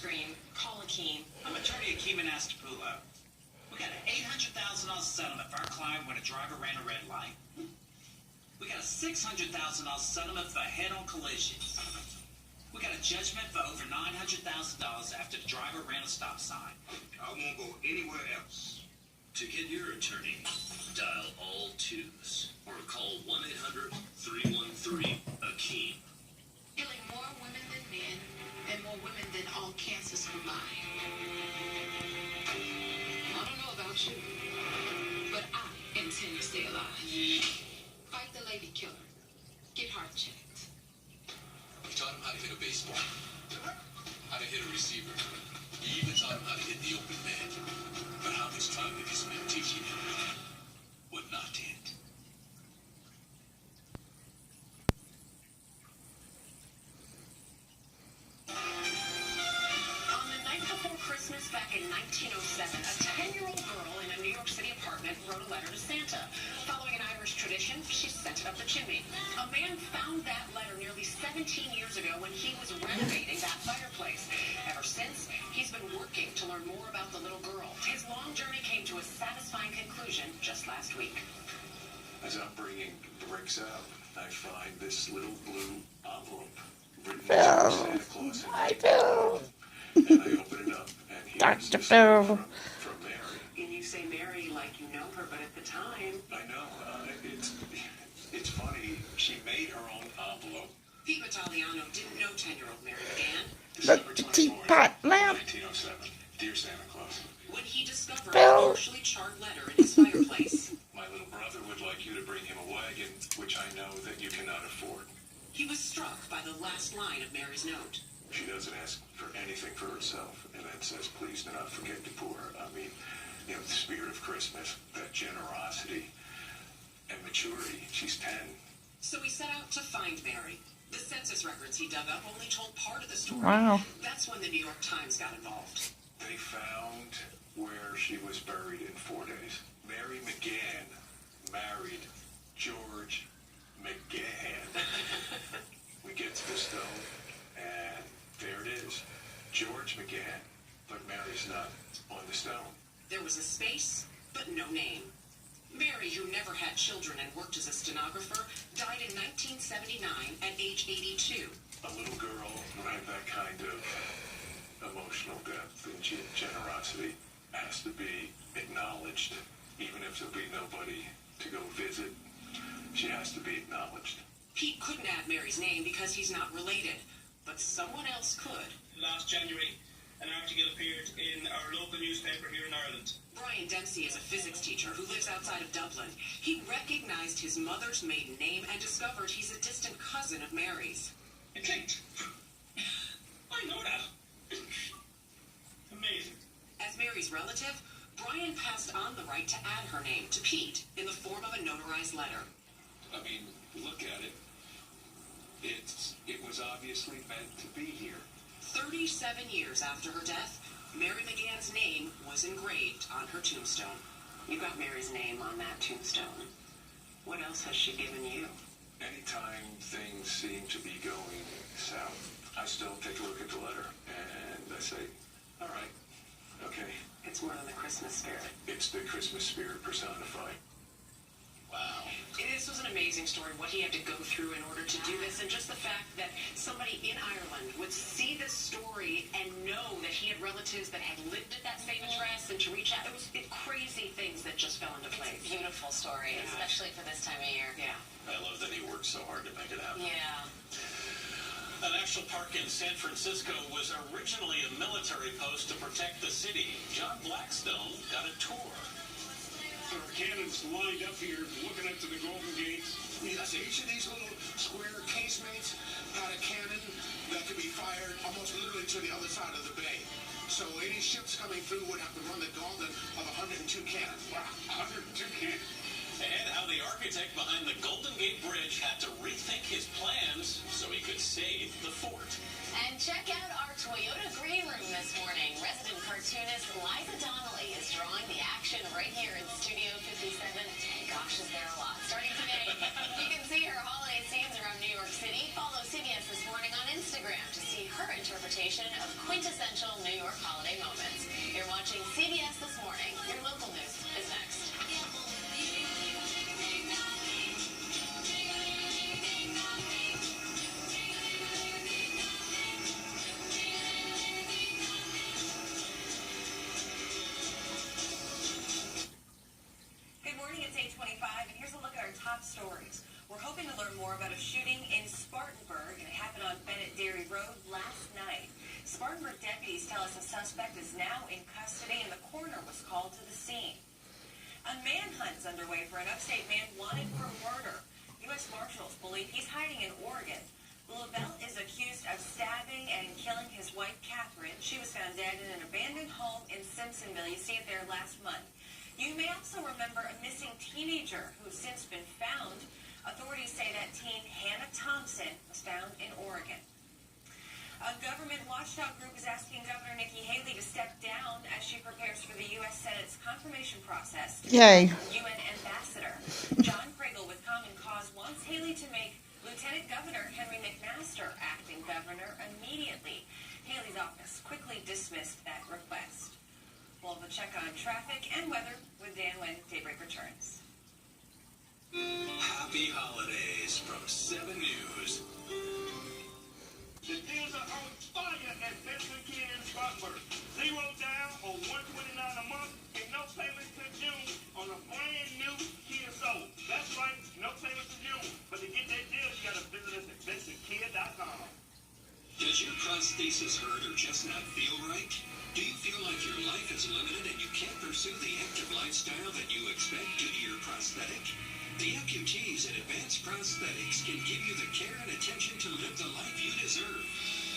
screen. Call Akeem. I'm attorney Akeem and Astapulo. We got an $800,000 settlement for our client when a driver ran a red light. We got a $600,000 settlement for a head-on collision. We got a judgment for over $900,000 after the driver ran a stop sign. I won't go anywhere else. To get your attorney, dial all twos or call 1-800-313-AKEEM. Killing more women than men and more women than all cancers combined. I don't know about you, but I intend to stay alive. Fight the lady killer. Get heart checked. You taught him how to hit a baseball, how to hit a receiver. You even taught him how to hit the open man. But how much time did this man teach you what not to hit? On the night before Christmas back in 1907, a 10-year-old girl in a New York City apartment wrote a letter to Santa. Following an Irish tradition, she sent it up the chimney. A man found that letter nearly 17 years ago when he was renovating that fireplace. Ever since, he's been working to learn more about the little girl. His long journey came to a satisfying conclusion just last week. As I'm bringing bricks out, I find this little blue envelope written by Santa Claus. I do. And I open it up, and here's this letter from Mary. And you say Mary like you know her, but at the time... I know. It's funny. She made her own envelope. Pete Italiano didn't know 10-year-old Mary McGann. Look, the teapot lamp. 1907. Dear Santa Claus. When he discovered a partially charred letter in his fireplace. My little brother would like you to bring him a wagon, which I know that you cannot afford. He was struck by the last line of Mary's note. She doesn't ask for anything for herself, and then says, please do not forget the poor. I mean, the spirit of Christmas, that generosity and maturity. She's 10. So he set out to find Mary. The census records he dug up only told part of the story. Wow. That's when the New York Times got involved. They found where she was buried in 4 days. Mary McGann married George McGann. We get to the stone, and there it is. George McGann. But Mary's not on the stone. There was a space, but no name. Mary, who never had children and worked as a stenographer, died in 1979 at age 82. A little girl who had that kind of emotional depth and generosity has to be acknowledged. Even if there'll be nobody to go visit, she has to be acknowledged. Pete couldn't add Mary's name because he's not related, but someone else could. Last January, an article appeared in our local newspaper here in Ireland. Brian Dempsey is a physics teacher who lives outside of Dublin. He recognized his mother's maiden name and discovered he's a distant cousin of Mary's. It clicked. I know that. Amazing. As Mary's relative, Brian passed on the right to add her name to Pete in the form of a notarized letter. I mean, look at it. It was obviously meant to be here. 37 years after her death, Mary McGann's name was engraved on her tombstone. You got Mary's name on that tombstone. What else has she given you? Anytime things seem to be going south, I still take a look at the letter, and I say, all right, okay. It's more than the Christmas spirit. It's the Christmas spirit personified. Wow. This was an amazing story, what he had to go through in order to do this, and just the fact that somebody in Ireland would see this story and know that he had relatives that had lived at that same address, and to reach out. It was crazy things that just fell into place. It's a beautiful story, especially for this time of year. Yeah. I love that he worked so hard to make it happen. Yeah. A national park in San Francisco was originally a military post to protect the city. John Blackstone got a tour. There are cannons lined up here looking up to the Golden Gate. Yes, each of these little square casemates had a cannon that could be fired almost literally to the other side of the bay. So any ships coming through would have to run the gauntlet of 102 cannons. Wow, 102 cannons. And how the architect behind the Golden Gate Bridge had to rethink his plans so he could save save the fort. And check out our Toyota Green Room this morning. Resident cartoonist Liza Donnelly is drawing the action right here in Studio 57. And gosh, is there a lot. Starting today, you can see her holiday scenes around New York City. Follow CBS This Morning on Instagram to see her interpretation of quintessential New York holiday moments. You're watching CBS This Morning. Your local news is next. Good morning, it's 8:25, and here's a look at our top stories. We're hoping to learn more about a shooting in Spartanburg, and it happened on Bennett Dairy Road last night. Spartanburg deputies tell us a suspect is now in custody, and the coroner was called to the scene. A manhunt's underway for an upstate man wanted for murder. U.S. Marshals believe he's hiding in Oregon. LaBelle is accused of stabbing and killing his wife, Catherine. She was found dead in an abandoned home in Simpsonville. You see it there last month. You may also remember a missing teenager who's since been found. Authorities say that teen, Hannah Thompson, was found in Oregon. A government watchdog group is asking Governor Nikki Haley to step down as she prepares for the U.S. Senate's confirmation process. Yay. UN Ambassador John Kragel with Common Cause wants Haley to make Lieutenant Governor Henry McMaster acting governor immediately. Haley's office quickly dismissed that request. We'll have a check on traffic and weather with Dan when Daybreak returns. Happy holidays from 7 News. The deals are on fire at Benson Kia in Spartanburg. $0 down on $129 a month and no payments to June on a brand new Kia Soul. That's right, no payments to June. But to get that deal, you got to visit us at BensonKia.com. Does your prosthesis hurt or just not feel right? Do you feel like your life is limited and you can't pursue the active lifestyle that you expect due to your prosthetic? The amputees at Advanced Prosthetics can give you the care and attention to live the life you deserve.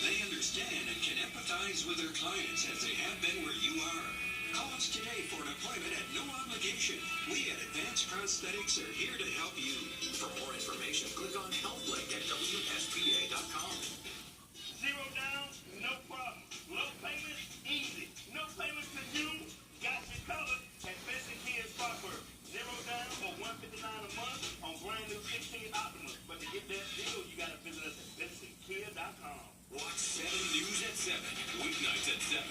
They understand and can empathize with their clients as they have been where you are. Call us today for an appointment at no obligation. We at Advanced Prosthetics are here to help you. For more information, click on Health Link at WSPA.com. $0 down, no problem. Low payments, easy. No payments to June, got you covered at Benson Kia in Spartanburg. $0 down for $159 a month on brand new 16 Optimus. But to get that deal, you got to visit us at BensonKia.com. Watch 7 News at 7, weeknights at 7.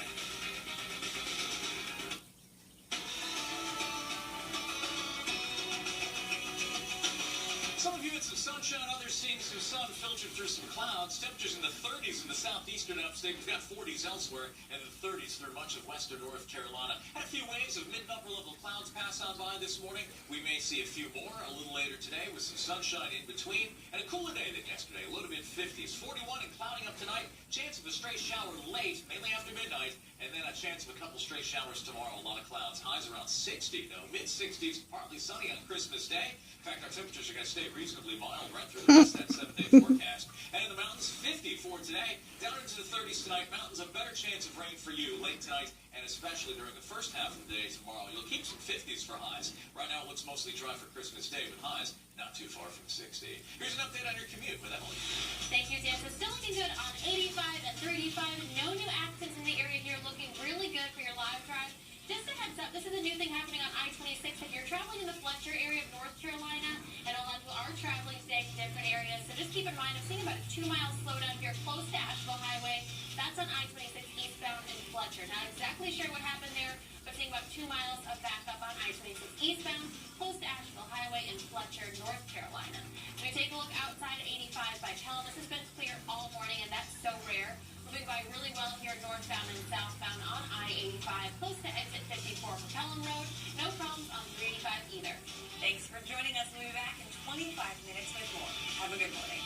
Some of you had some sunshine, others seeing some sun filter through some clouds. Temperatures in the 30s in the southeastern upstate. We've got 40s elsewhere, and the 30s through much of western North Carolina. Had a few waves of mid and upper level clouds pass on by this morning. We may see a few more a little later today with some sunshine in between. And a cooler day than yesterday, a low to mid-50s. 41 and cloudy up tonight. Chance of a stray shower late, mainly after midnight. And then a chance of a couple stray showers tomorrow. A lot of clouds. Highs around 60, though. Mid-60s, partly sunny on Christmas Day. In fact, our temperatures are going to stay reasonably mild right through the rest of that 7-day forecast. And in the mountains, 50 for today. Down into the 30s tonight. Mountains, a better chance of rain for you late tonight, and especially during the first half of the day tomorrow. You'll keep some 50s for highs. Right now, it looks mostly dry for Christmas Day with highs not too far from 60. Here's an update on your commute with Emily. Thank you, Dan. So still looking good on 85 and 35. No new accidents in the area here. Looking really good for your live drive. Just a heads up, this is a new thing happening on I-26. If you're traveling in the Fletcher area of North Carolina, and a lot of people are traveling today to different areas, so just keep in mind, I'm seeing about a 2-mile slowdown here close to Asheville Highway. That's on I-26 eastbound in Fletcher. Not exactly sure what happened there, but seeing about 2 miles of backup on I-26 eastbound, close to Asheville Highway in Fletcher, North Carolina. When we take a look outside of 85 by Pelham, this has been clear all morning, and that's so rare. Moving by really well here northbound and southbound on I-85, close to exit 54 for Pelham Road. No problems on 385 either. Thanks for joining us. We'll be back in 25 minutes with more. Have a good morning.